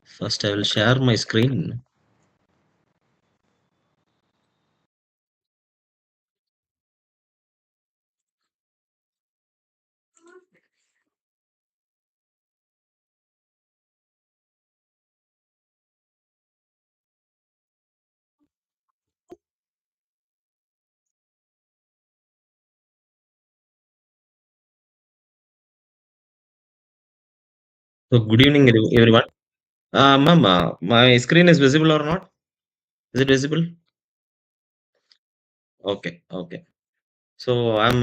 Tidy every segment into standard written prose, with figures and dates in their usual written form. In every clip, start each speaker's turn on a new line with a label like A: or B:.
A: First, I will share my screen. So, good evening, everyone. Ma'am, my screen is visible or not? Is it visible? Okay, okay. So, I'm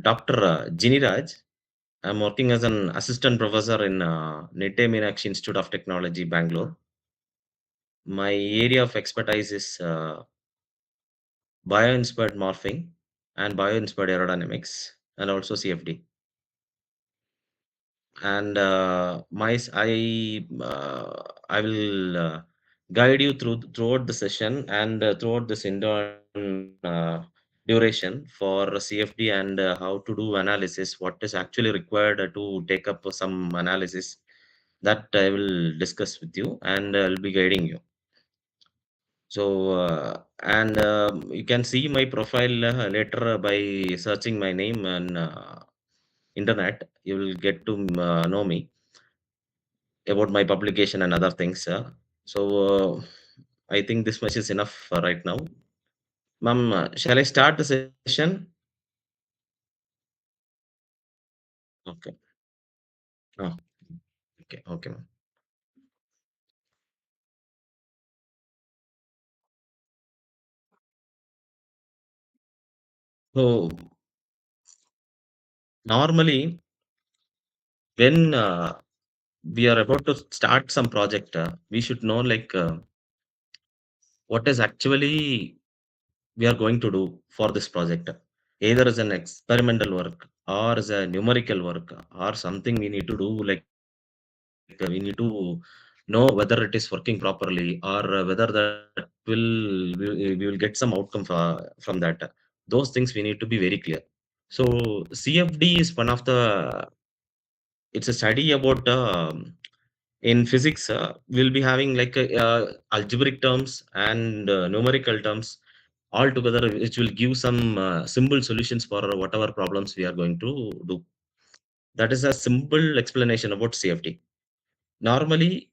A: Dr. Jini Raj. I'm working as an assistant professor in Nite Meenakshi Institute of Technology, Bangalore. My area of expertise is bio-inspired morphing and bio-inspired aerodynamics and also CFD. And I will guide you throughout the session and throughout this duration for CFD and how to do analysis, what is actually required to take up some analysis that I will discuss with you and I'll be guiding you. So, and you can see my profile later by searching my name on internet. You will get to know me about my publication and other things. So, I think this much is enough for right now. Ma'am, shall I start the session? Okay. Oh, okay. Okay, ma'am. So, normally, when we are about to start some project, we should know like what is actually we are going to do for this project. Either as an experimental work or as a numerical work or something we need to do like we need to know whether it is working properly or whether that we will get some outcome from that. Those things we need to be very clear. So CFD is one of the it's a study about in physics we'll be having like algebraic terms and numerical terms all together which will give some simple solutions for whatever problems we are going to do. That is a simple explanation about CFD. Normally,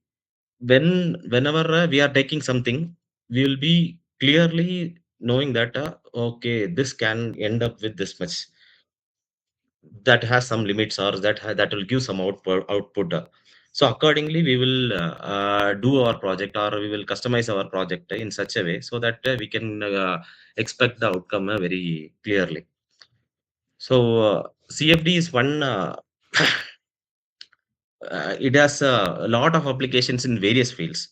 A: whenever we are taking something, we will be clearly knowing that okay, this can end up with this much. That has some limits or that will give some output. So accordingly, we will do our project or we will customize our project in such a way so that we can expect the outcome very clearly. So CFD is one. It has a lot of applications in various fields.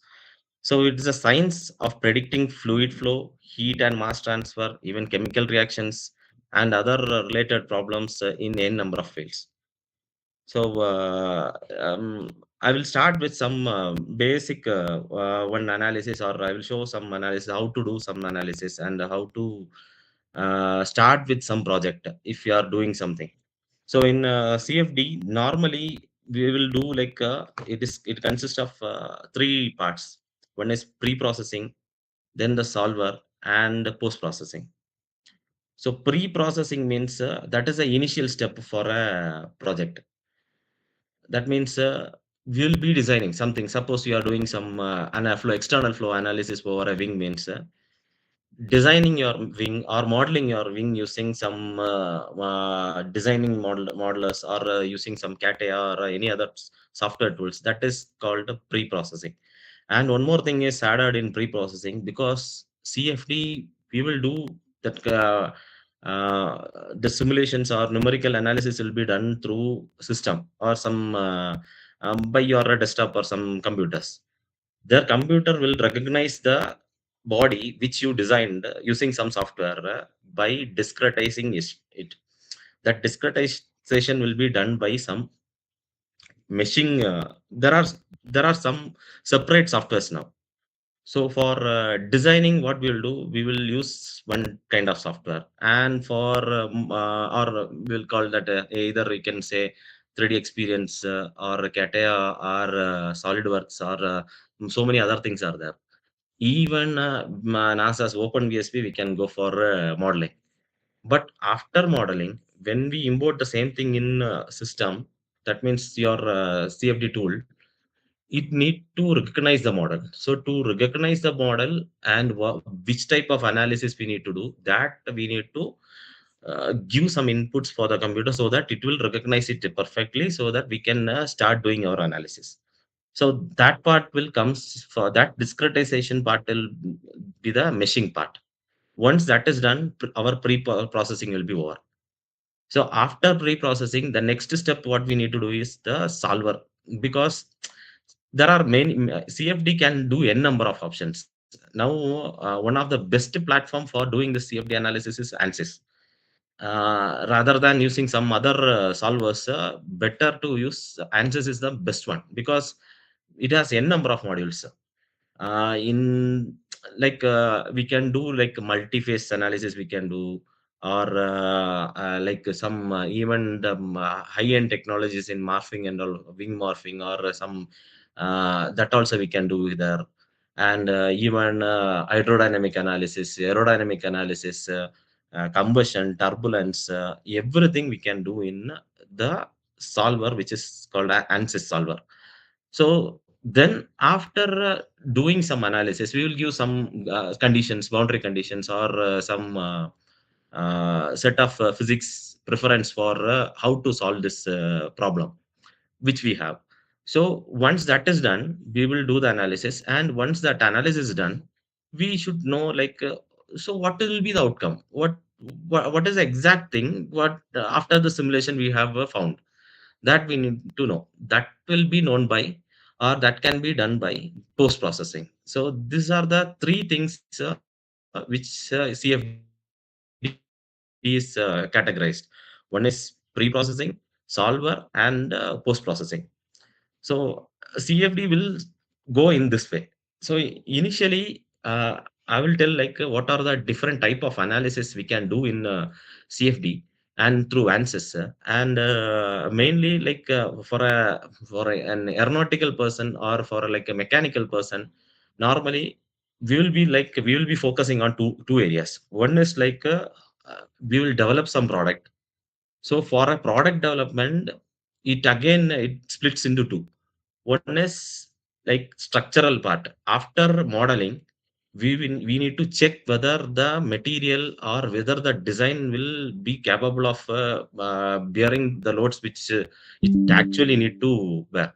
A: So it is a science of predicting fluid flow, heat and mass transfer, even chemical reactions, and other related problems in a number of fields. So I will start with some basic one analysis, or I will show some analysis, how to do some analysis, and how to start with some project if you are doing something. So in CFD, normally we will do like it consists of three parts. One is pre-processing, then the solver, and post-processing. So pre-processing means that is the initial step for a project. That means we'll be designing something. Suppose you are doing some external flow analysis over a wing means designing your wing or modeling your wing using some designing modelers or using some CATIA or any other software tools. That is called pre-processing. And one more thing is added in pre-processing because CFD we will do that. The simulations or numerical analysis will be done through system or some by your desktop or some computers. Their computer will recognize the body which you designed using some software by discretizing it. That discretization will be done by some meshing. There are some separate softwares now. So for designing, what we'll do, we will use one kind of software, and for or we'll call that either you can say 3D experience, or CATIA, or SolidWorks, or so many other things are there. Even NASA's OpenVSP, we can go for modeling. But after modeling, when we import the same thing in system, that means your CFD tool, it need to recognize the model. So to recognize the model and which type of analysis we need to do, that we need to give some inputs for the computer so that it will recognize it perfectly, so that we can start doing our analysis. So that part will comes for that discretization part will be the meshing part. Once that is done, our pre-processing will be over. So after pre-processing, the next step what we need to do is the solver, because there are many CFD can do n number of options. Now, one of the best platform for doing the CFD analysis is ANSYS. Rather than using some other solvers, better to use ANSYS is the best one, because it has n number of modules. In like we can do like multi-phase analysis, we can do, or like some even the high-end technologies in morphing and all, wing morphing, or some that also we can do there. And even hydrodynamic analysis, aerodynamic analysis, combustion, turbulence, everything we can do in the solver, which is called ANSYS solver. So then after doing some analysis, we will give some conditions, boundary conditions, or some set of physics preference for how to solve this problem, which we have. So once that is done, we will do the analysis, and once that analysis is done, we should know like so what will be the outcome, what is the exact thing, what after the simulation we have found, that we need to know. That will be known by, or that can be done by post processing. So these are the three things which CFD is categorized. One is pre-processing, solver, and post-processing. So CFD will go in this way. So initially, I will tell like what are the different type of analysis we can do in CFD and through ANSYS. And mainly like an aeronautical person, or for like a mechanical person, normally we will be focusing on two areas. One is like we will develop some product. So for a product development, it again it splits into two. One is like structural part. After modeling, we need to check whether the material or whether the design will be capable of bearing the loads which it actually need to bear.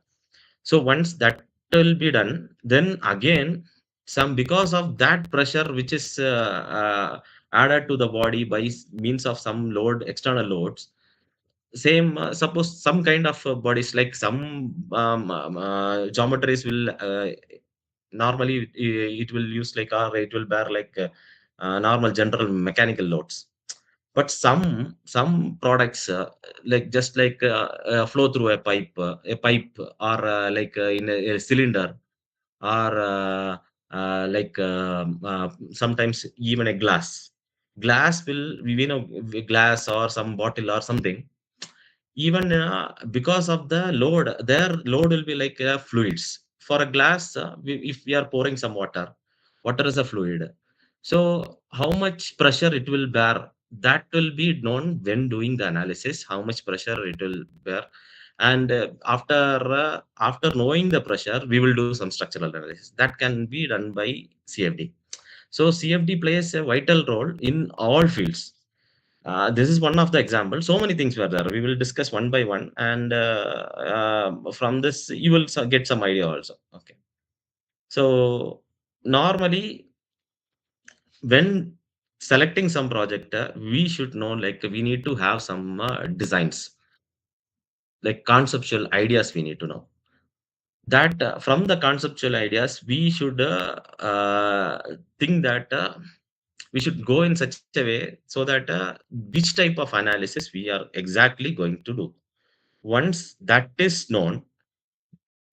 A: So once that will be done, then again some, because of that pressure which is added to the body by means of some load, external loads, same suppose some kind of bodies, like some geometries will normally it will use like, or it will bear like normal general mechanical loads. But some products like just like flow through a pipe, or like in a cylinder, or like sometimes even a glass will, we know, glass or some bottle or something, even because of the load, their load will be like fluids. For a glass, if we are pouring some water is a fluid. So how much pressure it will bear, that will be known when doing the analysis, how much pressure it will bear. And after knowing the pressure, we will do some structural analysis that can be done by CFD. So CFD plays a vital role in all fields. This is one of the examples. So many things were there. We will discuss one by one, and from this you will get some idea also. Okay. So normally, when selecting some project, we should know like we need to have some designs, like conceptual ideas. We need to know that from the conceptual ideas, we should think that we should go in such a way so that which type of analysis we are exactly going to do. Once that is known,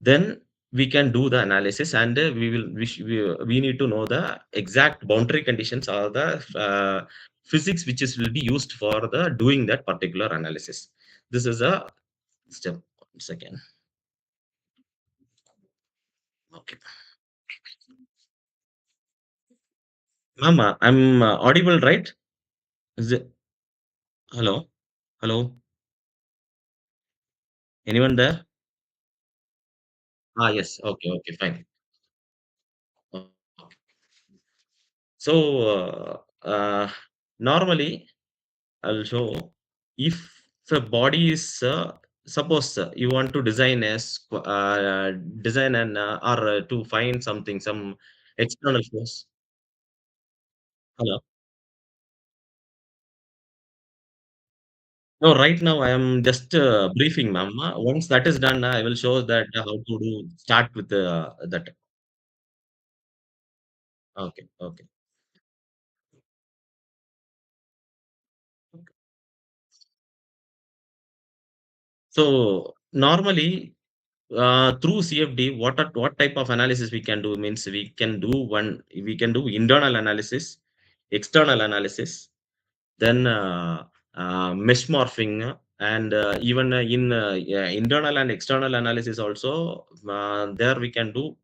A: then we can do the analysis, and we need to know the exact boundary conditions, or the physics which is will be used for the doing that particular analysis. This is a step. 1 second. Okay. Ma'am, I'm audible, right? Is it? Hello? Hello? Anyone there? Yes. Okay, okay, fine. Okay. So, normally, I'll show if the body is suppose you want to design design an or to find something, some external force. Hello. No, right now I am just briefing, ma'am. Once that is done, I will show that how to do start with that. Okay, okay. So normally, through CFD, what type of analysis we can do means we can do internal analysis, external analysis, then mesh morphing, and even in yeah, internal and external analysis also, there we can do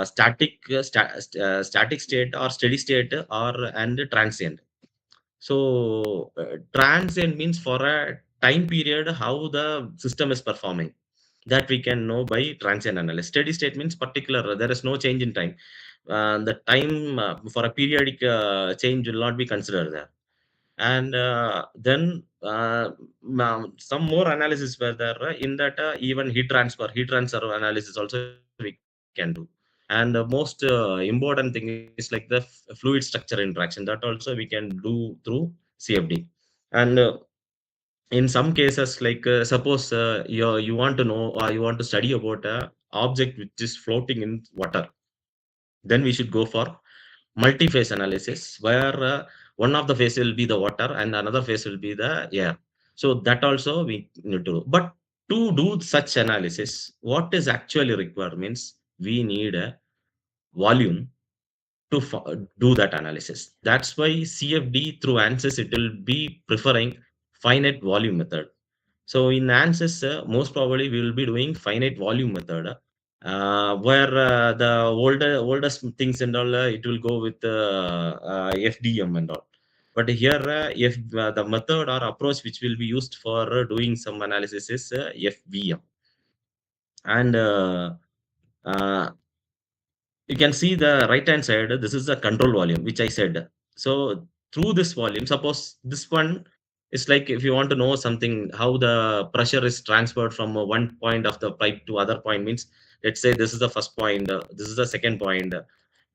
A: static state or steady state or and transient. So transient means for a time period how the system is performing, that we can know by transient analysis. Steady state means particular, there is no change in time. The time for a periodic change will not be considered there. And then some more analysis were there in that, even heat transfer analysis also we can do. And the most important thing is like the fluid structure interaction, that also we can do through CFD. And in some cases, like suppose you want to know or you want to study about a object which is floating in water, then we should go for multi-phase analysis, where one of the phase will be the water and another phase will be the air. So that also we need to do. But to do such analysis, what is actually required means we need a volume to do that analysis. That's why CFD through ANSYS, it will be preferring finite volume method. So in ANSYS, most probably we will be doing finite volume method, where the oldest things and all, it will go with FDM and all. But here, if the method or approach which will be used for doing some analysis is FVM. And uh, you can see the right hand side, this is the control volume which I said. So through this volume, suppose this one is like, if you want to know something how the pressure is transferred from one point of the pipe to other point means, let's say this is the first point, this is the second point,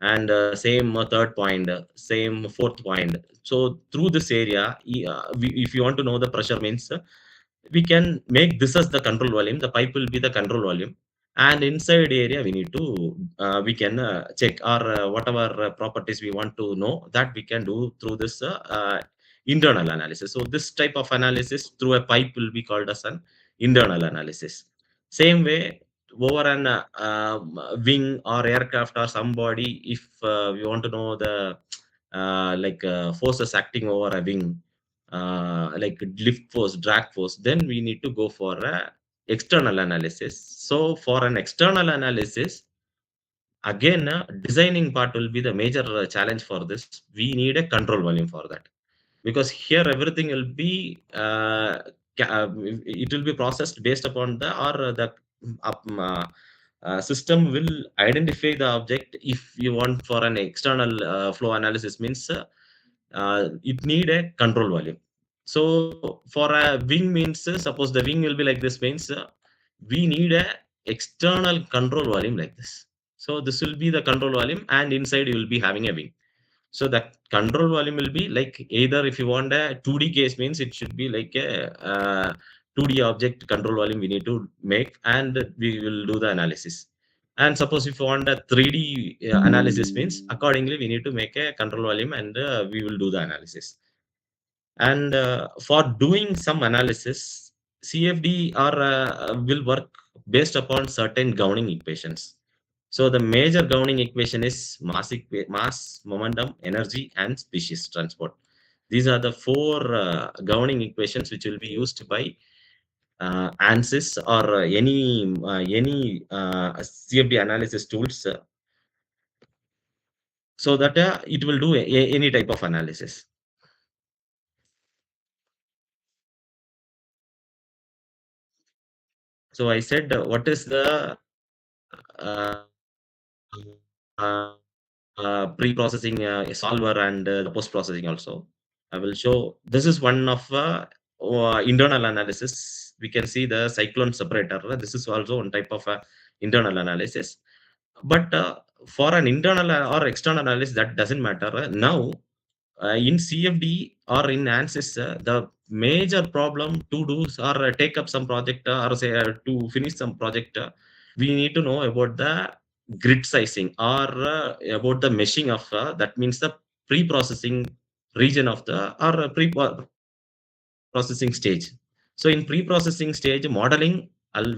A: and same third point, same fourth point. So through this area, if you want to know the pressure means, we can make this as the control volume, the pipe will be the control volume, and inside area we need to we can check or whatever properties we want to know, that we can do through this internal analysis. So this type of analysis through a pipe will be called as an internal analysis. Same way, over an wing or aircraft or somebody, if we want to know the forces acting over a wing, like lift force, drag force, then we need to go for a external analysis. So for an external analysis, again, designing part will be the major challenge for this. We need a control volume for that, because here everything will be it will be processed based upon the or the system will identify the object. If you want for an external flow analysis means, it need a control volume. So for a wing means, suppose the wing will be like this means, we need a external control volume like this. So this will be the control volume, and inside you will be having a wing. So the control volume will be like, either if you want a 2D case means, it should be like a 2D object control volume we need to make, and we will do the analysis. And suppose if you want a 3D analysis means, accordingly we need to make a control volume, and we will do the analysis. And for doing some analysis, CFD or will work based upon certain governing equations. So the major governing equation is mass, momentum, energy, and species transport. These are the four governing equations which will be used by ANSYS or any CFD analysis tools, so that it will do any type of analysis. So I said, what is the uh, uh, pre-processing solver and the post-processing also. I will show. This is one of internal analysis. We can see the cyclone separator. This is also one type of internal analysis. But for an internal or external analysis, that doesn't matter. Now, in CFD or in ANSYS, the major problem to do or take up some project or say to finish some project, we need to know about the grid sizing or about the meshing of that means the pre-processing region of the or processing stage. So in pre-processing stage modeling,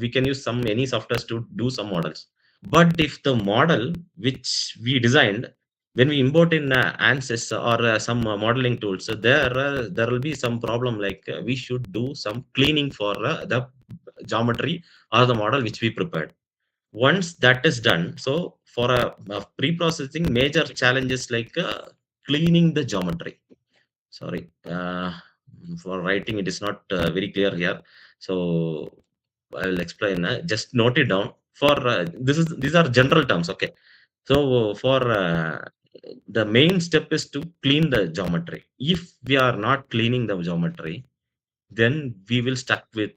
A: we can use some any softwares to do some models. But if the model which we designed, when we import in ANSYS or some modeling tools, there will be some problem like we should do some cleaning for the geometry or the model which we prepared. Once that is done, so for a pre-processing, major challenges like cleaning the geometry. Sorry, for writing it is not very clear here. So I will explain. Just note it down. For these are general terms. Okay. So for the main step is to clean the geometry. If we are not cleaning the geometry, then we will stuck with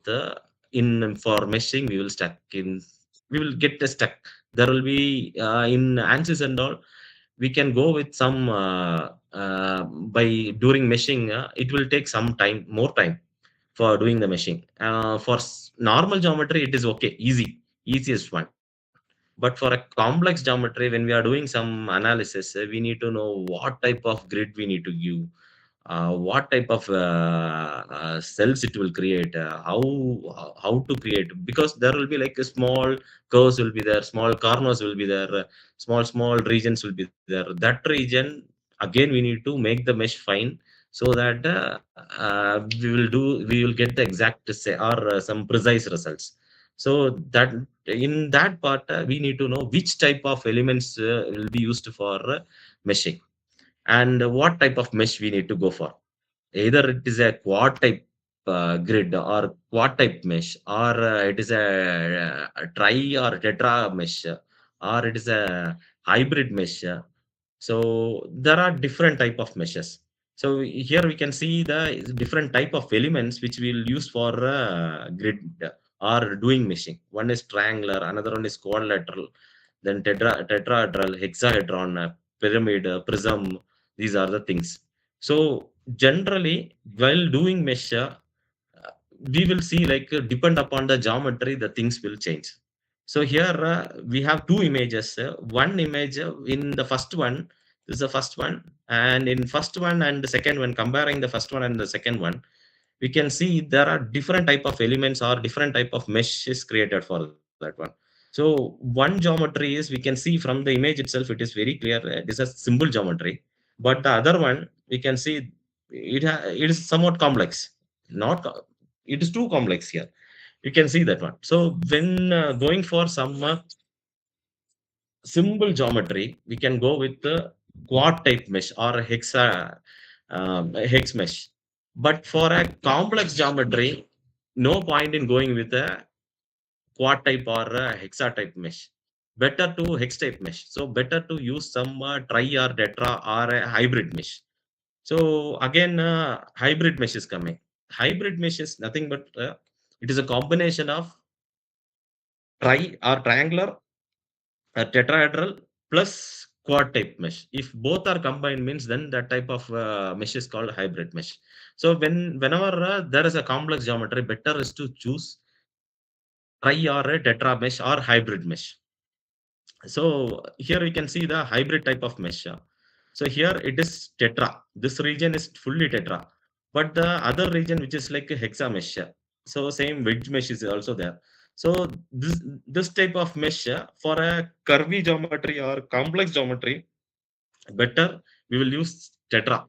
A: in for meshing. We will stuck in. We will get stuck. There will be in answers and all, we can go with some by during meshing, it will take some time, more time for doing the meshing. For normal geometry it is okay, easiest one. But for a complex geometry, when we are doing some analysis, we need to know what type of grid we need to give, what type of cells it will create, how to create, because there will be like a small curves will be there, small corners will be there, small regions will be there. That region again we need to make the mesh fine, so that we will get the exact say or some precise results. So that in that part, we need to know which type of elements will be used for meshing, and what type of mesh we need to go for. Either it is a quad type grid or quad type mesh, or it is a tri or tetra mesh, or it is a hybrid mesh. So there are different type of meshes. So here we can see the different type of elements which we'll use for grid or doing meshing. One is triangular, another one is quadrilateral, then tetrahedral, hexahedron, pyramid, prism. These are the things. So generally, while doing mesh, we will see like depend upon the geometry, the things will change. So here we have two images. One image in the first one, this is the first one, and in first one and the second one, comparing the first one and the second one, we can see there are different type of elements or different type of mesh is created for that one. So one geometry is, we can see from the image itself, it is very clear. It is a simple geometry, but the other one we can see it is somewhat complex. Not it is too complex here. You can see that one. So when going for some simple geometry, we can go with the quad type mesh or hex mesh. But for a complex geometry, no point in going with a quad type or a hexa type mesh. Better to hex type mesh. So better to use some tri or tetra or a hybrid mesh. So again, hybrid mesh is coming. Hybrid mesh is nothing but it is a combination of triangular, tetrahedral plus quad type mesh. If both are combined means, then that type of mesh is called hybrid mesh. So whenever there is a complex geometry, better is to choose tri or a tetra mesh or hybrid mesh. So here we can see the hybrid type of mesh. So here it is tetra. This region is fully tetra, but the other region which is like a hexa mesh. So same wedge mesh is also there. So this type of mesh for a curvy geometry or complex geometry, better we will use tetra.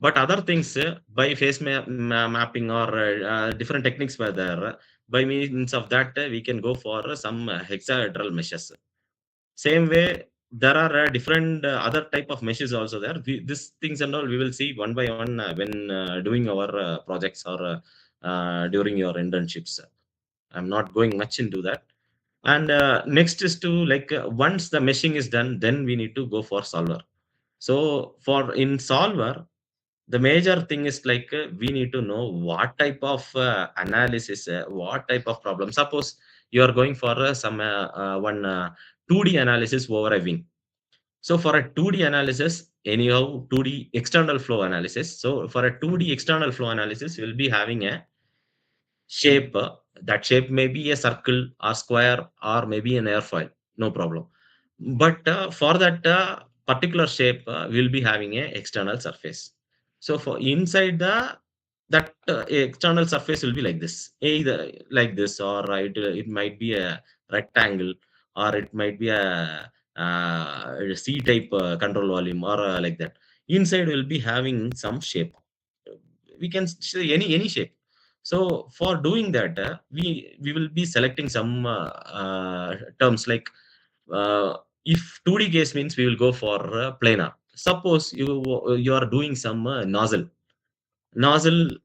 A: But other things by face mapping or different techniques were there. By means of that, we can go for some hexaedral meshes. Same way, there are different other type of meshes also there. These things and all we will see one by one when doing our projects or during your internships. I'm not going much into that. And next is to like once the meshing is done, then we need to go for solver. So for in solver, the major thing is like we need to know what type of analysis, what type of problem. Suppose you are going for some one 2D analysis over a wing. So for a 2D analysis, anyhow 2D external flow analysis. So for a 2D external flow analysis, we'll be having a shape. That shape may be a circle or square or maybe an airfoil, no problem. But for that particular shape, we'll be having a external surface. So for inside the that external surface will be like this, either like this, or it might be a rectangle, or it might be a C type control volume, or like that. Inside will be having some shape. We can say any shape. So for doing that, we will be selecting some terms like if 2D case means we will go for planar. Suppose you are doing some nozzle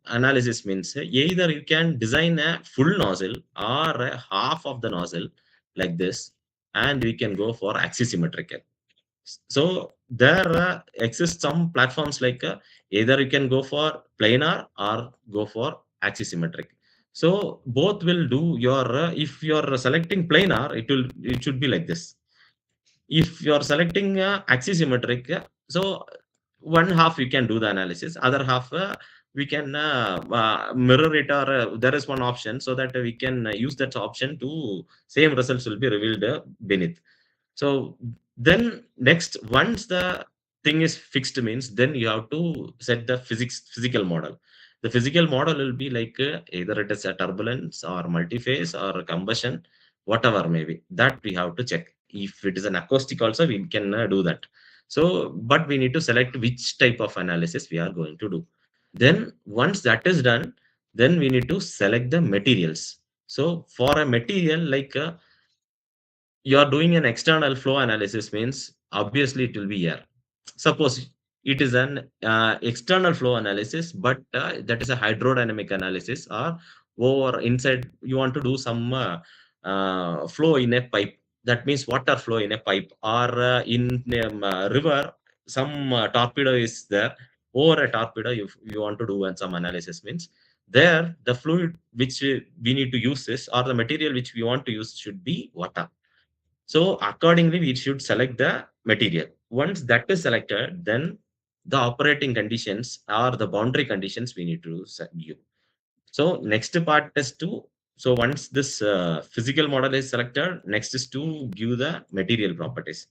A: analysis means either you can design a full nozzle or a half of the nozzle like this, and we can go for axisymmetrical. So there exist some platforms like either you can go for planar or go for axisymmetric. So both will do your if you are selecting planar, it should be like this. If you are selecting axisymmetric, so one half we can do the analysis, other half we can mirror it, or there is one option so that we can use that option to same results will be revealed beneath. So then next, once the thing is fixed means, then you have to set the physical model. The physical model will be like either it is a turbulence or multi-phase or combustion, whatever maybe. That we have to check. If it is an acoustic also, we can do that. So, but we need to select which type of analysis we are going to do. Then once that is done, then we need to select the materials. So for a material like you are doing an external flow analysis means obviously it will be air. Suppose it is an external flow analysis, but that is a hydrodynamic analysis, or over inside you want to do some flow in a pipe. That means water flow in a pipe, or in river, some torpedo is there. Over a torpedo, if you want to do some analysis means there the fluid which we need to use is, or the material which we want to use should be water. So accordingly, we should select the material. Once that is selected, then the operating conditions or the boundary conditions we need to give. So next part is to, so once this physical model is selected, next is to give the material properties.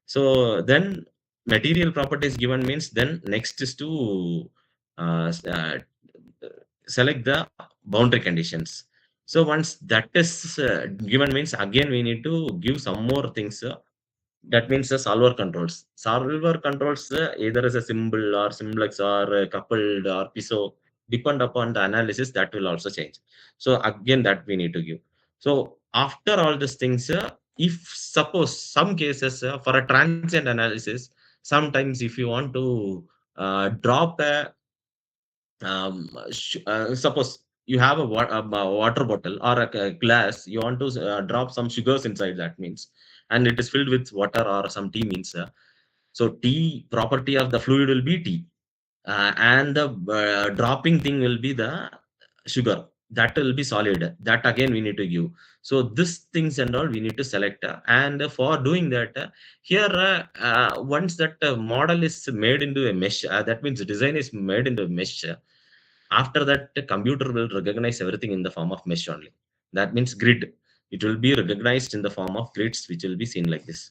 A: So then material properties given means then next is to select the boundary conditions. So once that is given means again we need to give some more things. That means the solver controls. Solver controls either as a symbol or simplex or coupled or piso, depend upon the analysis that will also change. So again that we need to give. So after all these things, if suppose some cases for a transient analysis, sometimes if you want to drop a suppose you have a water bottle or a glass, you want to drop some sugars inside, that means, and it is filled with water or some tea means. So tea property of the fluid will be tea, and the dropping thing will be the sugar. That will be solid. That again we need to give. So this things and all we need to select, and for doing that, here once that model is made into a mesh, that means the design is made into a mesh. After that, the computer will recognize everything in the form of mesh only. That means grid. It will be recognized in the form of grids, which will be seen like this.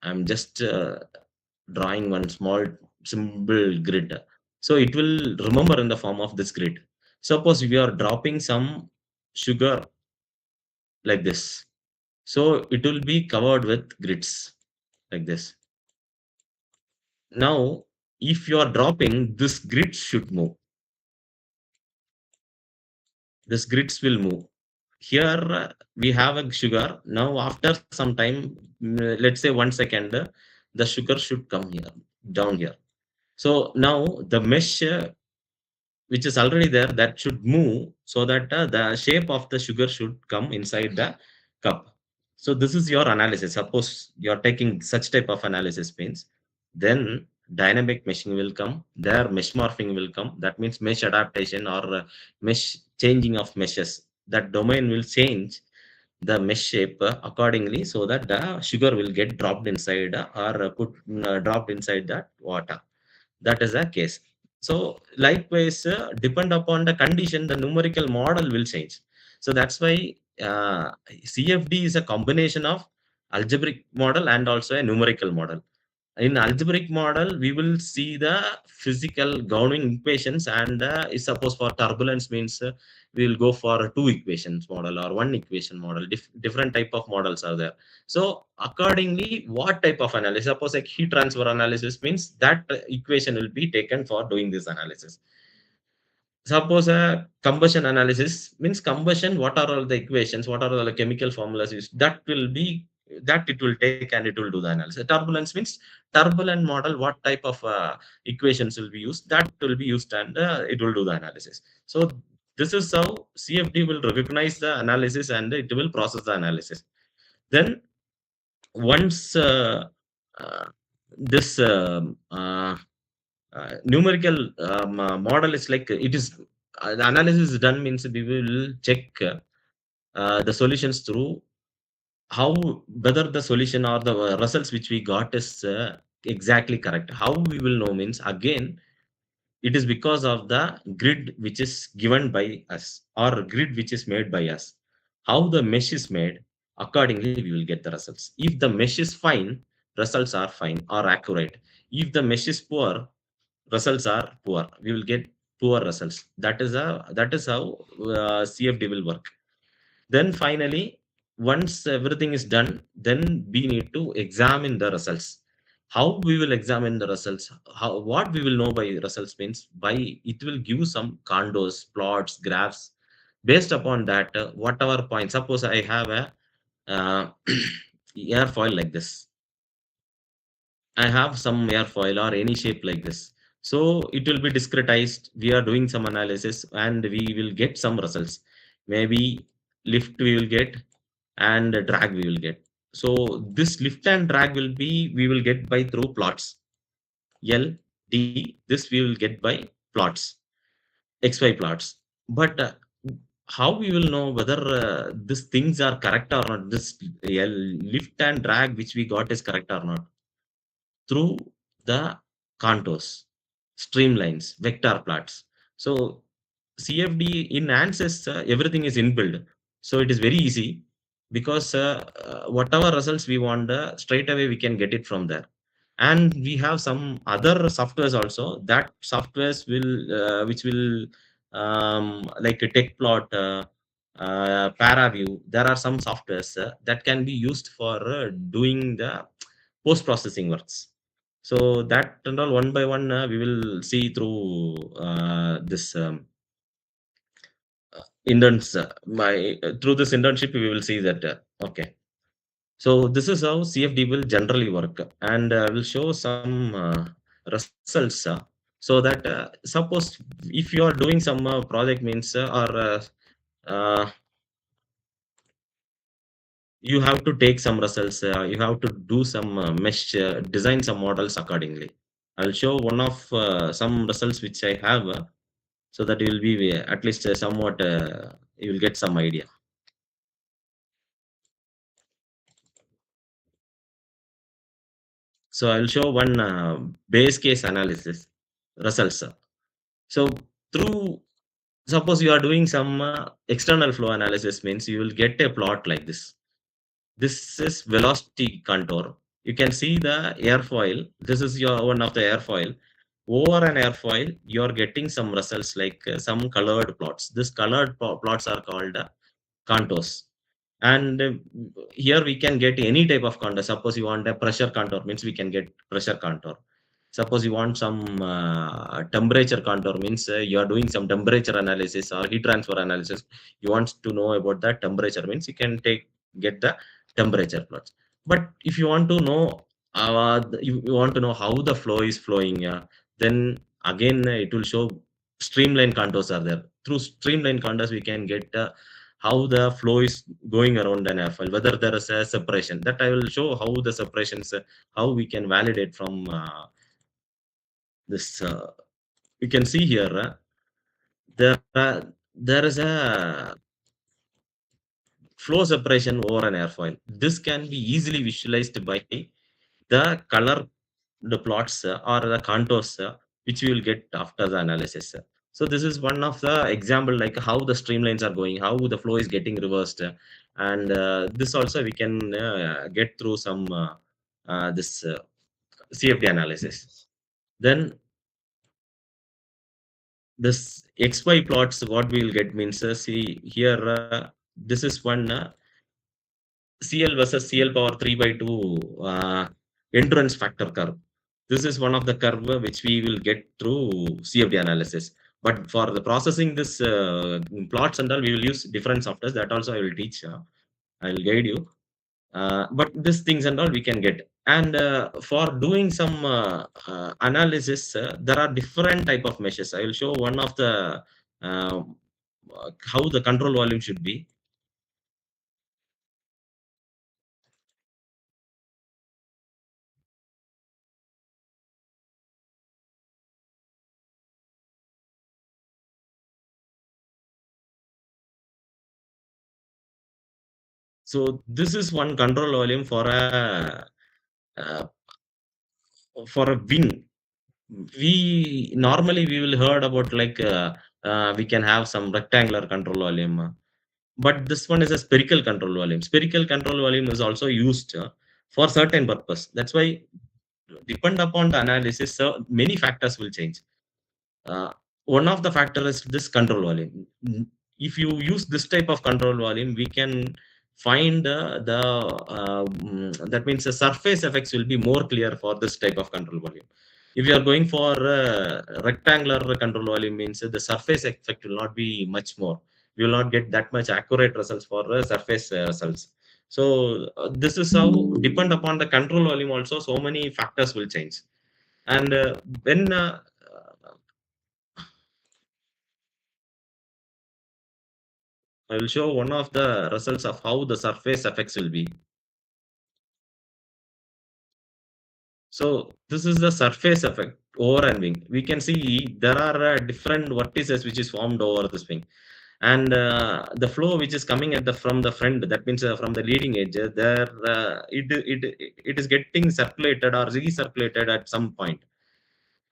A: I'm just drawing one small simple grid. So it will remember in the form of this grid. Suppose we are dropping some sugar like this. So it will be covered with grids like this. Now, if you are dropping, this grid should move. This grids will move. Here we have a sugar. Now after some time, let's say 1 second, the sugar should come here, down here. So now the mesh which is already there, that should move, so that the shape of the sugar should come inside the cup. So this is your analysis. Suppose you're taking such type of analysis means, then dynamic meshing will come there, mesh morphing will come. That means mesh adaptation, or mesh changing of meshes. That domain will change the mesh shape accordingly, so that the sugar will get dropped inside, or put dropped inside that water. That is the case. So likewise, depend upon the condition, the numerical model will change. So that's why uh, CFD is a combination of algebraic model and also a numerical model. In algebraic model, we will see the physical governing equations, and suppose for turbulence means, we will go for a two equations model or one equation model. Different type of models are there. So accordingly, what type of analysis, suppose like heat transfer analysis means, that equation will be taken for doing this analysis. Suppose a combustion analysis means combustion, what are all the equations, what are all the chemical formulas used, that will be, that it will take and it will do the analysis. Turbulence means turbulent model, what type of equations will be used, that will be used, and it will do the analysis. So this is how CFD will recognize the analysis and it will process the analysis. Then once uh, this numerical model is like, it is the analysis is done means, we will check the solutions through how, whether the solution or the results which we got is exactly correct. How we will know means, again, it is because of the grid which is given by us, or grid which is made by us. How the mesh is made, accordingly we will get the results. If the mesh is fine, results are fine or accurate. If the mesh is poor, results are poor, we will get poor results. That is how CFD will work. Then finally, once everything is done, then we need to examine the results. How we will examine the results? How, what we will know by results means, by it will give some contours, plots, graphs. Based upon that, whatever point. Suppose I have a airfoil like this. I have some airfoil or any shape like this. So it will be discretized. We are doing some analysis and we will get some results. Maybe lift we will get, and drag we will get. So this lift and drag will be, we will get by through plots. L, D, this we will get by plots, XY plots. But how we will know whether these things are correct or not? This lift and drag which we got is correct or not? Through the contours, streamlines, vector plots. So CFD in ANSYS, everything is inbuilt. So it is very easy, because whatever results we want, straight away we can get it from there. And we have some other softwares also. That softwares will, which will, like a tech plot, paraview. There are some softwares that can be used for doing the post processing works. So that and all, one by one, we will see through this interns. My through this internship, we will see that. Okay, so this is how CFD will generally work, and will show some results. So that suppose if you are doing some project means, or uh, you have to take some results. You have to do some mesh, design some models accordingly. I'll show one of some results which I have, so that you will be at least somewhat, you will get some idea. So I'll show one base case analysis results. So through, suppose you are doing some external flow analysis means, you will get a plot like this. This is velocity contour. You can see the airfoil. This is your one of the airfoil. Over an airfoil, you are getting some results like some colored plots. This colored plots are called contours. And here we can get any type of contour. Suppose you want a pressure contour means, we can get pressure contour. Suppose you want some temperature contour, means you are doing some temperature analysis or heat transfer analysis. You want to know about the temperature, means you can get the temperature plots. But if you want to know you want to know how the flow is flowing, then again it will show streamline contours are there. Through streamline contours, we can get how the flow is going around an airfoil, whether there is a separation. That I will show how the separations, how we can validate from this. You can see here, there is a flow separation over an airfoil. This can be easily visualized by the color, the plots or the contours which we will get after the analysis. So this is one of the example, like how the streamlines are going, how the flow is getting reversed, and this also we can get through some this CFD analysis. Then this XY plots, what we will get means, see here, this is one CL versus CL power 3 by 2 endurance factor curve. This is one of the curve which we will get through CFD analysis. But for the processing this plots and all, we will use different softwares. That also I will teach. I will guide you. But these things and all we can get. And for doing some analysis, there are different type of meshes. I will show one of the how the control volume should be. So this is one control volume uh, for a wing. We normally we will heard about like we can have some rectangular control volume, but this one is a spherical control volume. Spherical control volume is also used for certain purpose. That's why depend upon the analysis, many factors will change. Uh, One of the factor is this control volume. If you use this type of control volume, we can find that means the surface effects will be more clear for this type of control volume. If you are going for rectangular control volume, means the surface effect will not be much more. We will not get that much accurate results for surface results. So this is how depend upon the control volume also. So many factors will change, and when I will show one of the results of how the surface effects will be. So this is the surface effect over and wing. We can see there are different vortices which is formed over this wing, and the flow which is coming at the from the front. That means from the leading edge, there it is getting circulated or recirculated at some point,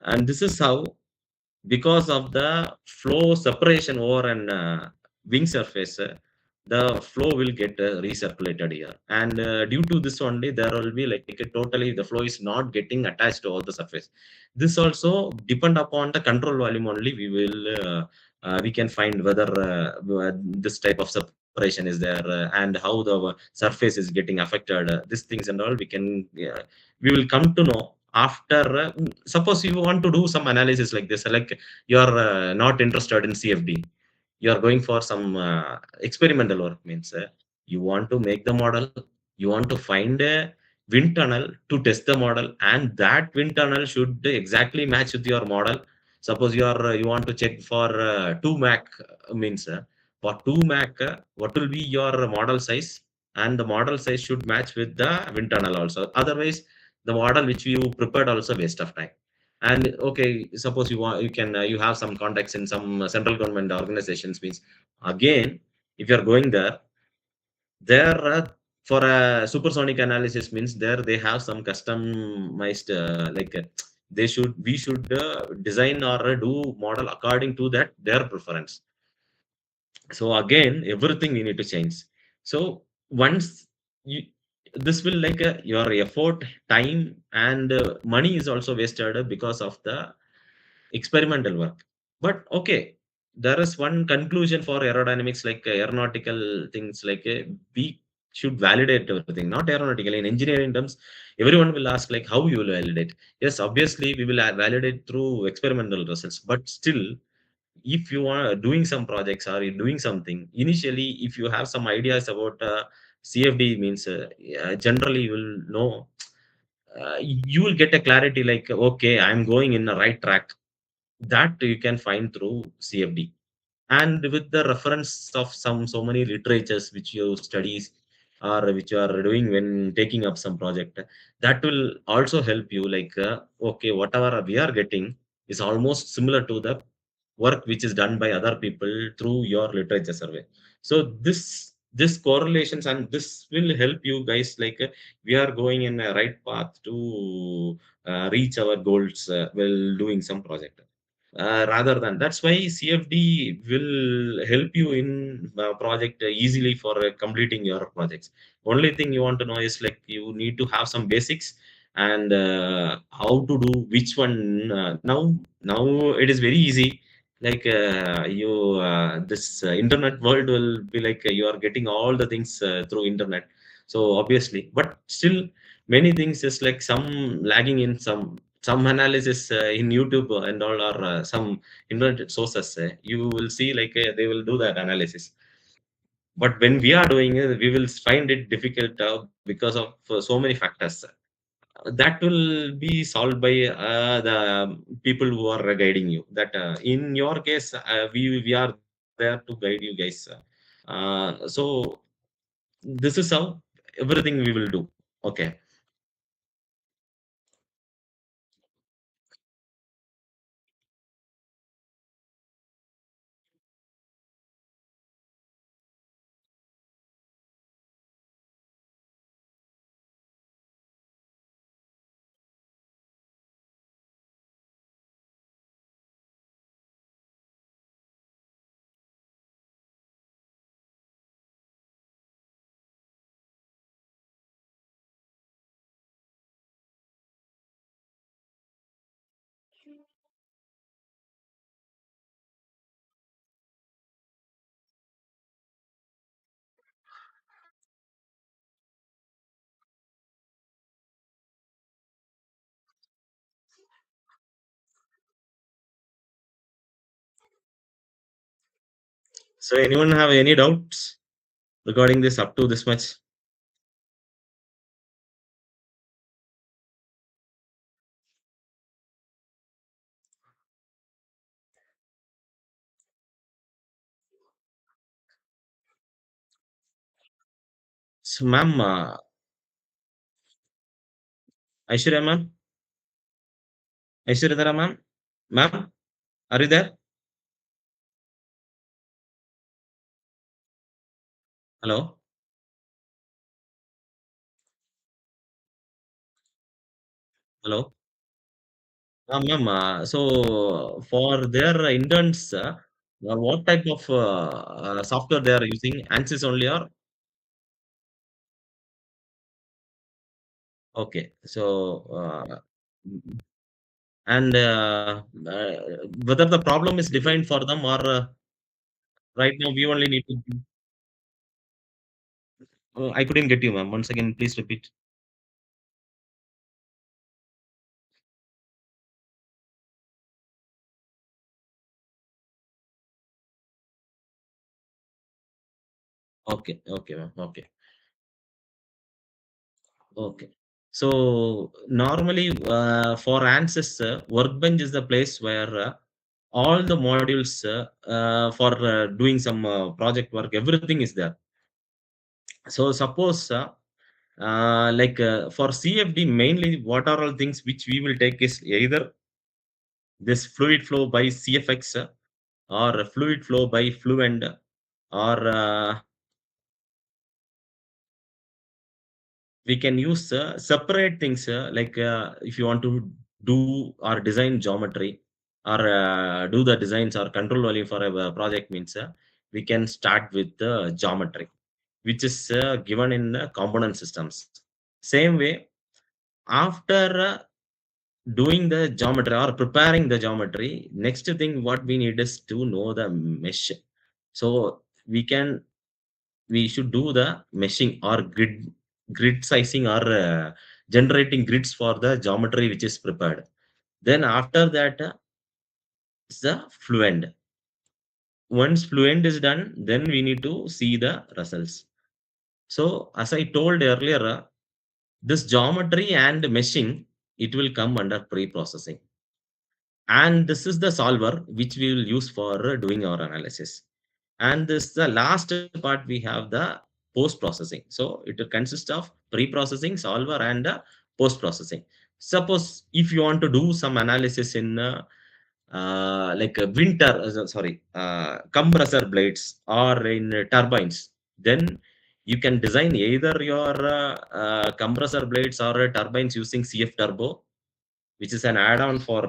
A: and this is how, because of the flow separation over an wing surface, the flow will get recirculated here, and due to this only there will be like totally the flow is not getting attached over the surface. This also depend upon the control volume only. We can find whether this type of separation is there, and how the surface is getting affected. These things and all we will come to know after. Suppose you want to do some analysis like this, like you are not interested in CFD, you are going for some experimental work, means you want to make the model, you want to find a wind tunnel to test the model, and that wind tunnel should exactly match with your model. Suppose you want to check for 2 Mach, means for 2 Mach, what will be your model size, and the model size should match with the wind tunnel also. Otherwise the model which you prepared also waste of time. And okay, suppose you have some contacts in some central government organizations, means again, if you are going there, there for a supersonic analysis, means there they have some customized like we should design or do model according to that their preference. So again everything we need to change. So once you, this will like your effort, time, and money is also wasted because of the experimental work. But okay, there is one conclusion for aerodynamics, like aeronautical things, like we should validate everything, not aeronautical. In engineering terms, everyone will ask like how you will validate. Yes, obviously we will validate through experimental results, but still, if you are doing some projects or you're doing something, initially, if you have some ideas about CFD means, generally you will know, you will get a clarity like, okay, I'm going in the right track. That you can find through CFD, and with the reference of some so many literatures which you studies or which you are doing when taking up some project, that will also help you like, okay, whatever we are getting is almost similar to the work which is done by other people through your literature survey. So this correlations, and this will help you guys like, we are going in a right path to reach our goals while doing some project. Rather than that's why CFD will help you in project easily for completing your projects. Only thing you want to know is like you need to have some basics, and how to do which one. Now it is very easy. Like, you this internet world will be like, you are getting all the things through internet. So obviously, but still many things is like some lagging in some analysis in YouTube and all, or some internet sources, you will see like, they will do that analysis. But when we are doing it, we will find it difficult because of so many factors. That will be solved by the people who are guiding you. That in your case, we are there to guide you guys. So this is how everything we will do. Okay. So anyone have any doubts regarding this up to this much? So, ma'am, Aishwarya, ma'am, Aishwarya, Tara, ma'am, are you there? Hello, hello, ma'am. For their interns, what type of software they are using? ANSYS only, or okay? So, and whether the problem is defined for them, or right now we only need to. I couldn't get you, ma'am. Once again, please repeat. Okay, okay, ma'am. Okay. Okay. So normally, for ANSYS, Workbench is the place where all the modules for doing some project work, everything is there. So suppose, like, for CFD, mainly what are all things which we will take is either this fluid flow by CFX, or fluid flow by Fluent, or we can use separate things, like, if you want to do or design geometry, or do the designs or control value for a project means, we can start with the geometry which is given in the component systems. Same way, after doing the geometry or preparing the geometry, next thing what we need is to know the mesh. So we can we should do the meshing or grid sizing or generating grids for the geometry which is prepared. Then after that is the fluent. Once fluent is done, then we need to see the results. So as I told earlier, this geometry and meshing, it will come under pre-processing. And this is the solver which we will use for doing our analysis. And this the last part, we have the post processing. So it will consist of pre-processing, solver, and post processing. Suppose if you want to do some analysis in like a winter sorry compressor blades or in turbines, then you can design either your compressor blades or turbines using CF turbo, which is an add-on for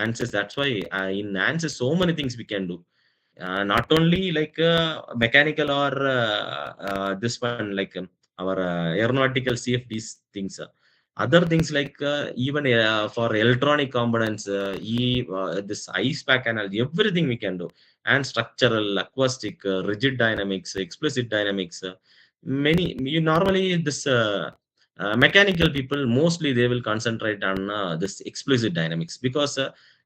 A: ANSYS. That's why in ANSYS so many things we can do. Not only like mechanical or this one like our aeronautical CFDs things. Other things like even for electronic components, this ice pack analogy, everything we can do. And structural, acoustic, rigid dynamics, explicit dynamics. Many you normally this mechanical people mostly they will concentrate on this explicit dynamics, because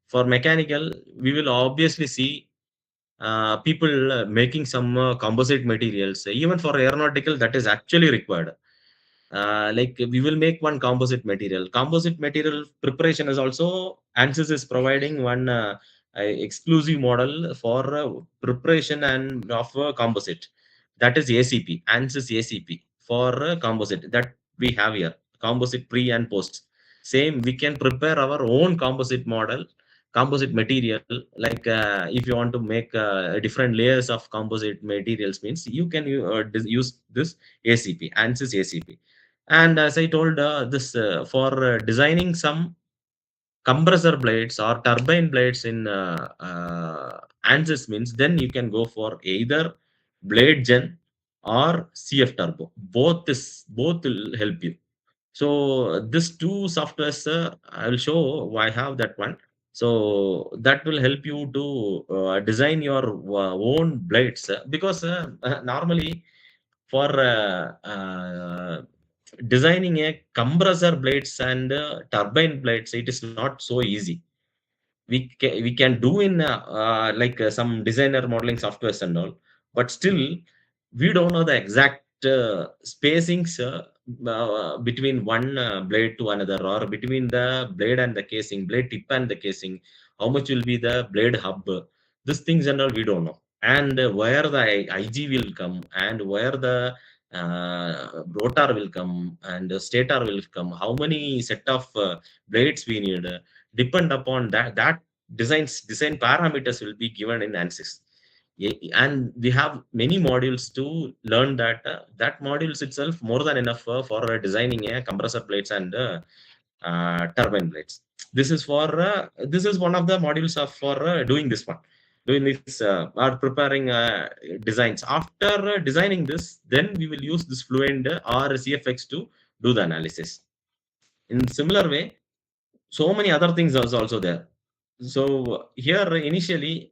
A: for mechanical we will obviously see people making some composite materials. Even for aeronautical, that is actually required. Like we will make one composite material. Composite material preparation is also ANSYS is providing one exclusive model for preparation and of composite. That is ACP, ANSYS ACP for composite that we have here. Composite pre and post. Same, we can prepare our own composite model, composite material. Like if you want to make different layers of composite materials, means you can use this ACP, ANSYS ACP. And as I told, this for designing some compressor blades or turbine blades in ANSYS, means then you can go for either blade gen or CF turbo. Both will help you. So this two softwares, I will show. I have that one. So that will help you to design your own blades, because normally for designing a compressor blades and turbine blades, it is not so easy. We can do in like some designer modeling softwares and all, but still we don't know the exact spacings between one blade to another, or between the blade and the casing, blade tip and the casing. How much will be the blade hub? These things and all we don't know. And where the IG will come, and where the rotor will come, and stator will come. How many set of blades we need? Depend upon that design parameters will be given in ANSYS. And we have many modules to learn that. That modules itself more than enough for designing a compressor blades and turbine blades. This is one of the modules of for doing this one, doing this or preparing designs. After designing this, then we will use this fluent or CFX to do the analysis. In similar way, so many other things are also there. So here initially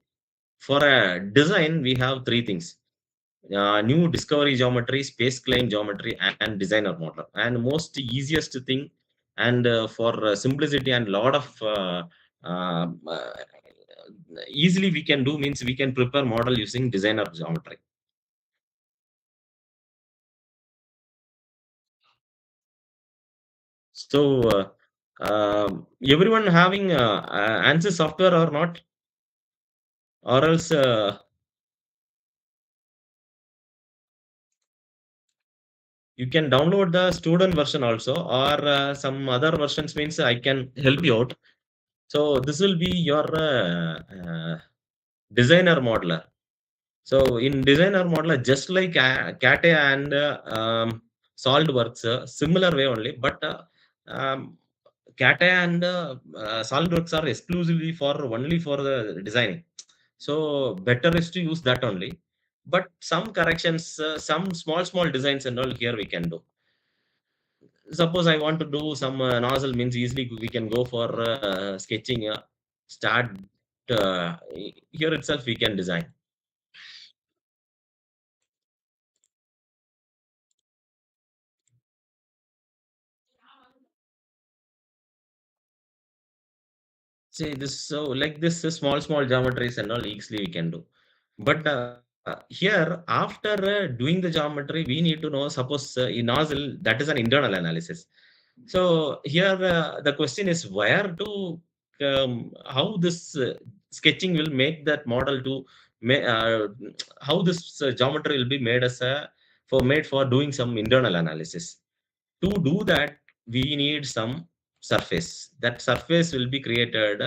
A: for a design we have three things: new discovery geometry, space claim geometry, and designer model. And most easiest thing, and for simplicity and lot of uh, uh, easily we can do, means we can prepare model using designer geometry. So everyone having ANSYS software or not, or else you can download the student version also, or some other versions, means I can help you out. So this will be your designer modeler. So in designer modeler, just like CATE and SolidWorks, similar way only, but CATE and SolidWorks are exclusively for only for the designing. So better is to use that only. But some corrections, some small designs and all here we can do. Suppose I want to do some nozzle, means easily we can go for sketching. Start here itself we can design. See this, so like this small geometries and all easily we can do. But here after doing the geometry, we need to know. Suppose in nozzle that is an internal analysis. So here the question is where to how this sketching will make that model to how this geometry will be made as a for doing some internal analysis. To do that, we need some surface. That surface will be created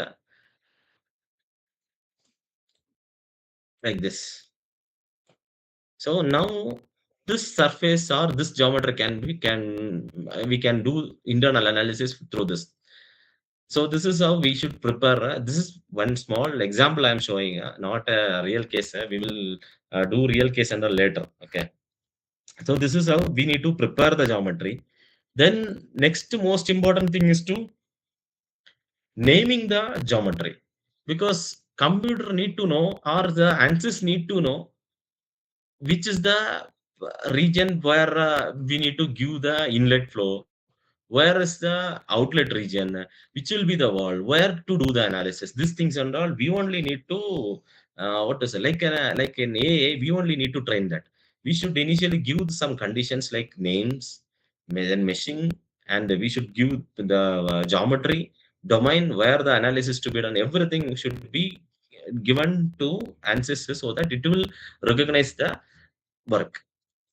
A: like this. So now this surface or this geometry we can do internal analysis through this. So this is how we should prepare. This is one small example I am showing, not a real case. We will do real case and later. Okay. So this is how we need to prepare the geometry. Then next most important thing is to naming the geometry, because computer need to know or the answers need to know which is the region where we need to give the inlet flow, where is the outlet region, which will be the wall, where to do the analysis, these things and all we only need to what to say, like in AA we only need to train that. We should initially give some conditions like names, then meshing, and we should give the geometry domain where the analysis to be done, everything should be given to ancestors so that it will recognize the work.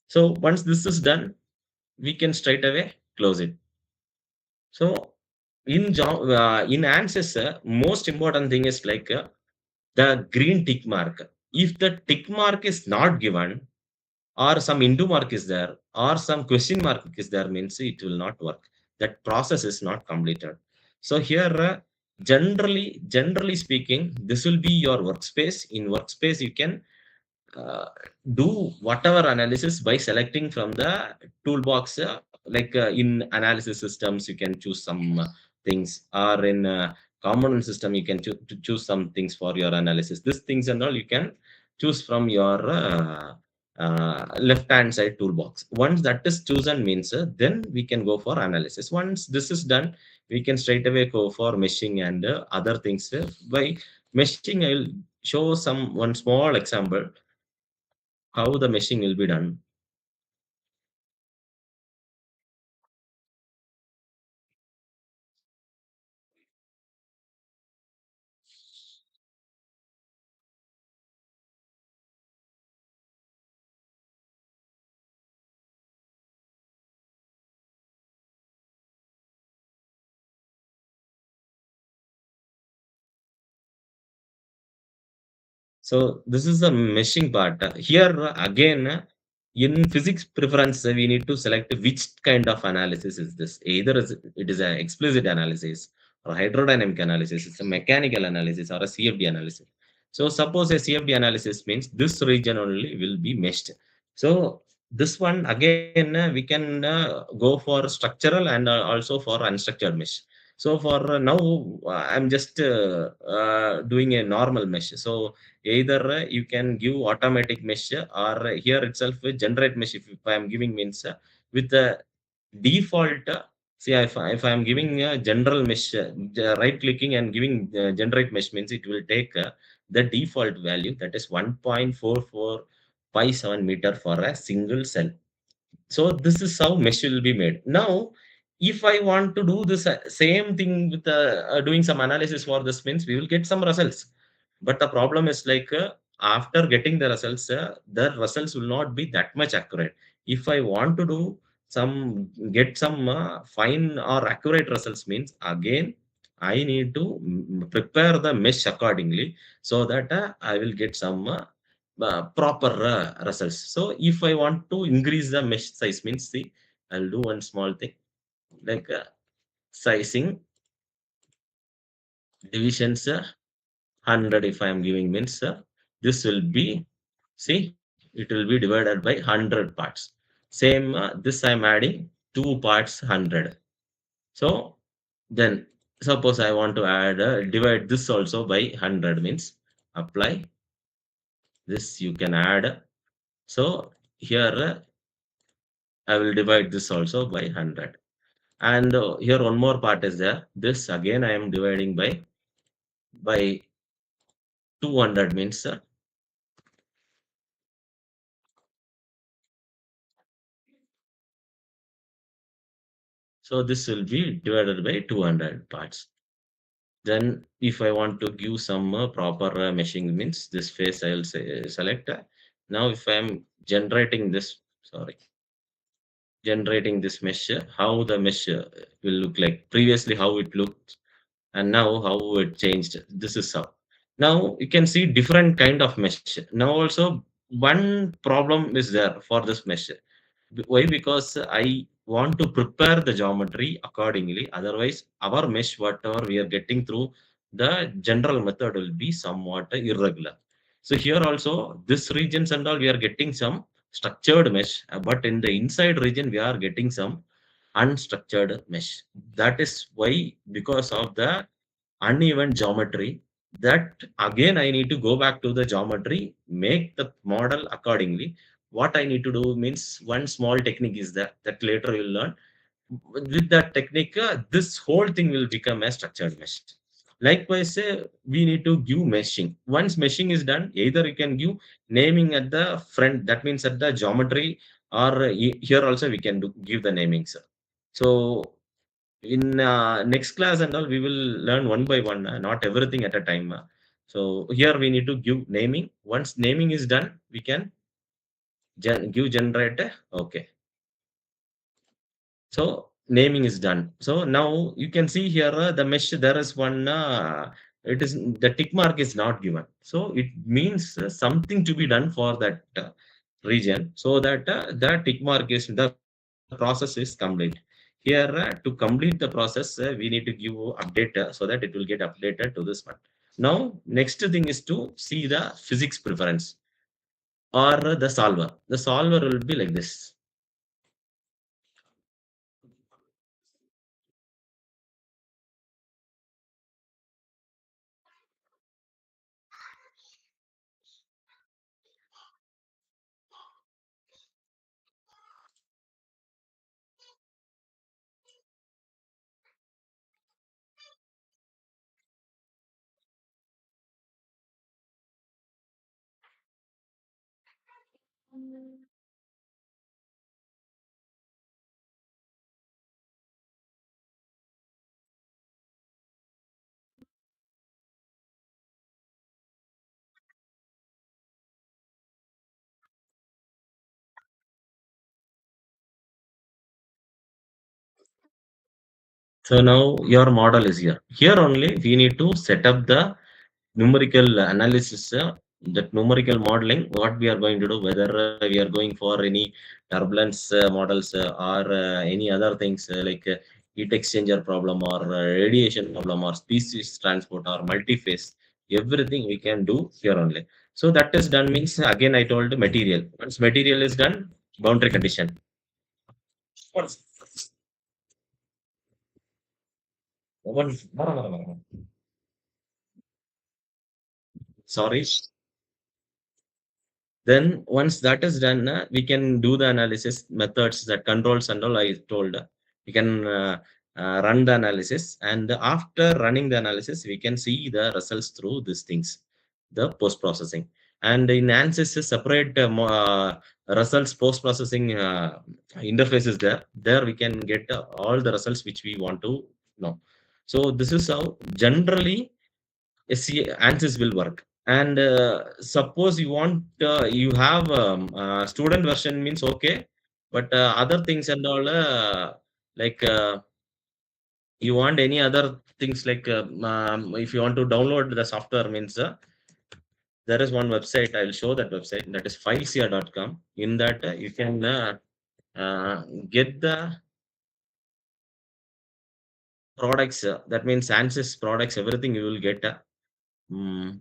A: So once this is done, we can straight away close it. So in answers, most important thing is like the green tick mark. If the tick mark is not given, or some into mark is there, or some question mark is there, means it will not work. That process is not completed. So here, generally speaking, this will be your workspace. In workspace, you can uh, do whatever analysis by selecting from the toolbox, like in analysis systems you can choose some things, or in component system you can to choose some things for your analysis. These things and all you can choose from your left hand side toolbox. Once that is chosen means then we can go for analysis. Once this is done, we can straight away go for meshing and other things. By meshing I will show some one small example how the meshing will be done. So this is the meshing part. Here again, in physics preference, we need to select which kind of analysis is this. Either it is an explicit analysis, or hydrodynamic analysis, it's a mechanical analysis, or a CFD analysis. So suppose a CFD analysis means this region only will be meshed. So this one again, we can go for structural and also for unstructured mesh. So for now, I'm just doing a normal mesh. So either you can give automatic mesh, or here itself generate mesh. If I am giving means with the default, see if I am giving a general mesh, right clicking and giving generate mesh means it will take the default value, that is 1.4457 meter for a single cell. So this is how mesh will be made. Now, if I want to do this same thing with doing some analysis for this means we will get some results. But the problem is like after getting the results will not be that much accurate. If I want to do some get some fine or accurate results means again I need to prepare the mesh accordingly so that I will get some proper results. So if I want to increase the mesh size means see, I'll do one small thing like sizing divisions 100 if I am giving means this will be, see, it will be divided by 100 parts. Same this I am adding 2 parts 100. So then suppose I want to add divide this also by 100 means apply this you can add. So here I will divide this also by 100. And here one more part is there. This again I am dividing by by 200 means, so this will be divided by 200 parts. Then if I want to give some proper meshing means this face I will say, select. Now if I am generating this, sorry, generating this mesh, how the mesh will look like. Previously how it looked and now how it changed. This is how. Now you can see different kind of mesh. Now also one problem is there for this mesh. Why? Because I want to prepare the geometry accordingly. Otherwise, our mesh, whatever we are getting through the general method, will be somewhat irregular. So here also, this regions and all, we are getting some structured mesh, but in the inside region, we are getting some unstructured mesh. That is why, because of the uneven geometry, that again I need to go back to the geometry, make the model accordingly. What I need to do means one small technique is that later you'll learn. With that technique, this whole thing will become a structured mesh. Likewise, we need to give meshing. Once meshing is done, either you can give naming at the front, that means at the geometry, or here also we can give the namings. So in next class and all, we will learn one by one, not everything at a time. So here we need to give naming. Once naming is done, we can give generator. Okay. So naming is done. So now you can see here the mesh. There is one. It is the tick mark is not given. So it means something to be done for that region, so that the tick mark is the process is complete. Here to complete the process, we need to give update so that it will get updated to this one. Now next thing is to see the physics preference or the solver. The solver will be like this. So now your model is here. Here only we need to set up the numerical analysis, that numerical modeling, what we are going to do, whether we are going for any turbulence models or any other things like heat exchanger problem or radiation problem or species transport or multi-phase, everything we can do here only. So that is done means again I told material. Once material is done, boundary condition. Once- once- Sorry. Then once that is done, we can do the analysis methods, that controls and all I told. We can run the analysis, and after running the analysis, we can see the results through these things, the post processing. And in ANSYS, a separate results post processing interface is there. There we can get all the results which we want to know. So this is how generally SC ANSYS will work. And suppose you want you have student version means okay, but other things and all like you want any other things like if you want to download the software means there is one website. I'll show that website, that is filesia.com. In that you can uh, get the products. That means ANSYS products, everything you will get. Mm,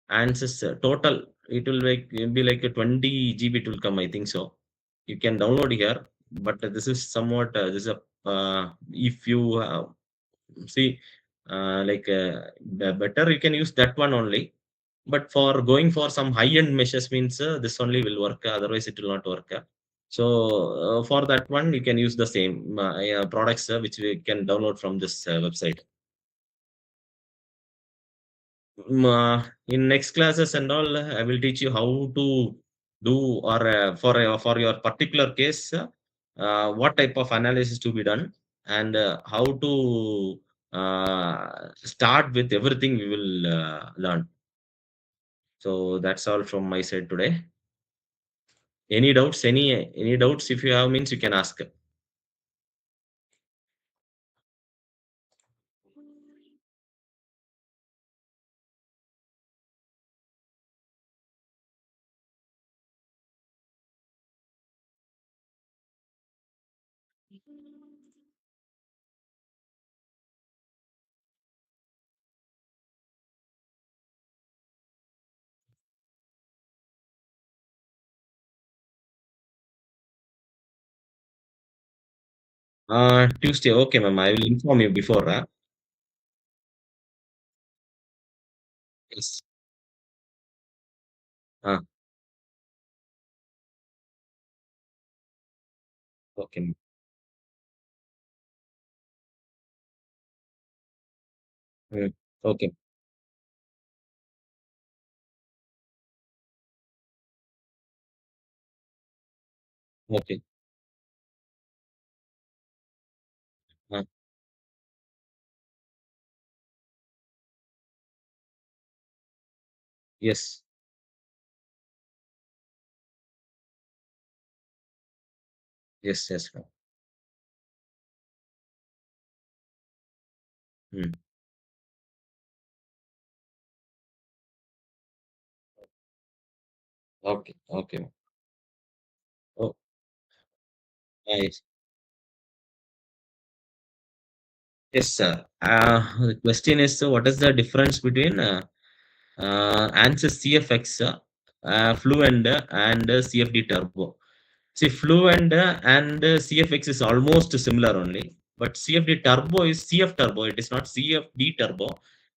A: ANSYS total, it will be like a 20 GB it will come, I think so. You can download here, but this is somewhat this is a if you see like better you can use that one only. But for going for some high-end meshes means this only will work. Otherwise, it will not work. So for that one, you can use the same products which we can download from this website. In next classes and all, I will teach you how to do, or for your particular case, what type of analysis to be done, and how to start with everything we will learn. So that's all from my side today. Any doubts? Any doubts? If you have, means you can ask. Tuesday, okay, ma'am. I will inform you before. Yes. Uh, okay. Mm, okay. Okay. Uh, yes. Yes. Yes, ma'am. Mm, okay. Okay, ma'am. Oh, nice. Yes, sir. The question is, what is the difference between ANSYS CFX, Fluent, and CFD Turbo? See, Fluent and CFX is almost similar only, but CFD Turbo is CF Turbo. It is not CFD Turbo.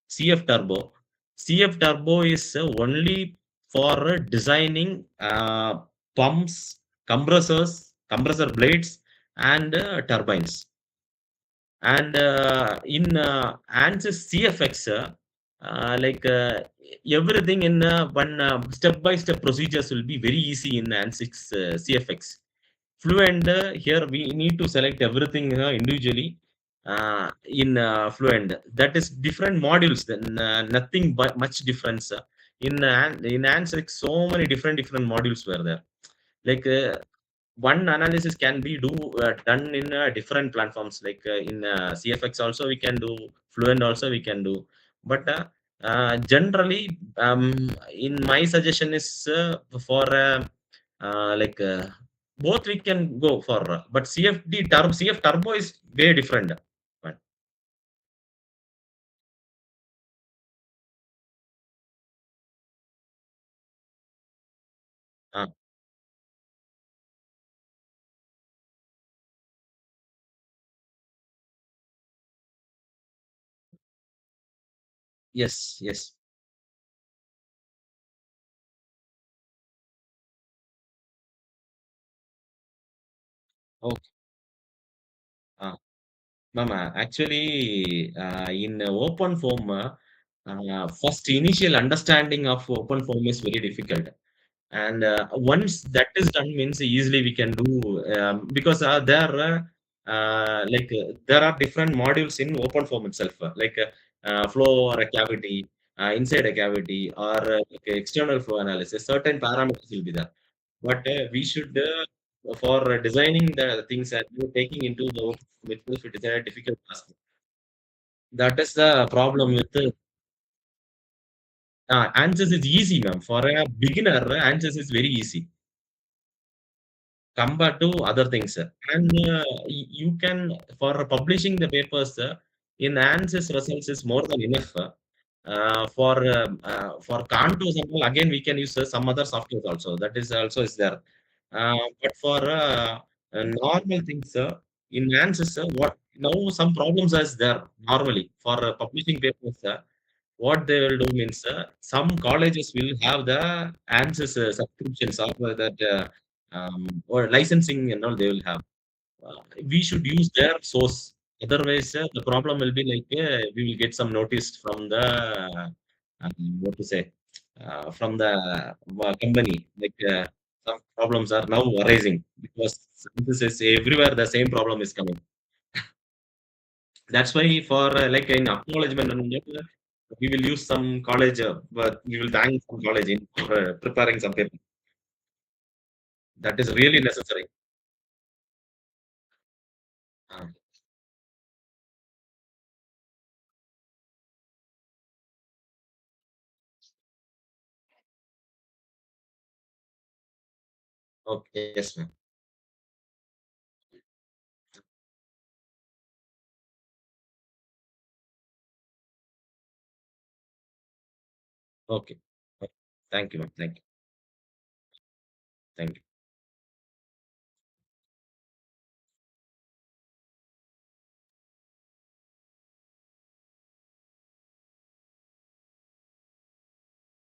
A: CF Turbo. CF Turbo is only for designing pumps, compressors, compressor blades, and turbines. And in ANSYS CFX, like everything in one step-by-step procedures will be very easy in ANSYS CFX. Fluent, here we need to select everything individually in Fluent. That is different modules. Then nothing but much difference. In ANSYS, so many different modules were there. Like one analysis can be done in different platforms, like in CFX also we can do, Fluent also we can do, but generally, in my suggestion is for like both we can go for, but CF Turbo is very different. But, uh, yes, yes. Okay. uh, Mama, actually, in open form, first initial understanding of open form is very difficult. And once that is done, means easily we can do, because there are different modules in open form itself, like flow or a cavity, inside a cavity, or like external flow analysis. Certain parameters will be there, but we should for designing the things and taking into the with it is a difficult task. That is the problem with answers is easy, ma'am. For a beginner, answers is very easy compared to other things. And you can, for publishing the papers, in ANSYS results is more than enough. For Contours and all, again, we can use some other software also. That is also is there. But for normal things, in ANSYS, what now some problems is there normally for publishing papers. What they will do means, some colleges will have the ANSYS subscriptions, or that or licensing and all they will have. We should use their source. Otherwise, the problem will be like we will get some notice from the what to say, from the company. Like some problems are now arising because this is everywhere the same problem is coming. That's why for like in acknowledgement, and we will use some college, but we will thank some college in preparing some paper. That is really necessary. Uh, okay, yes, ma'am. Okay. Okay. Thank you, ma'am. Thank you. Thank you.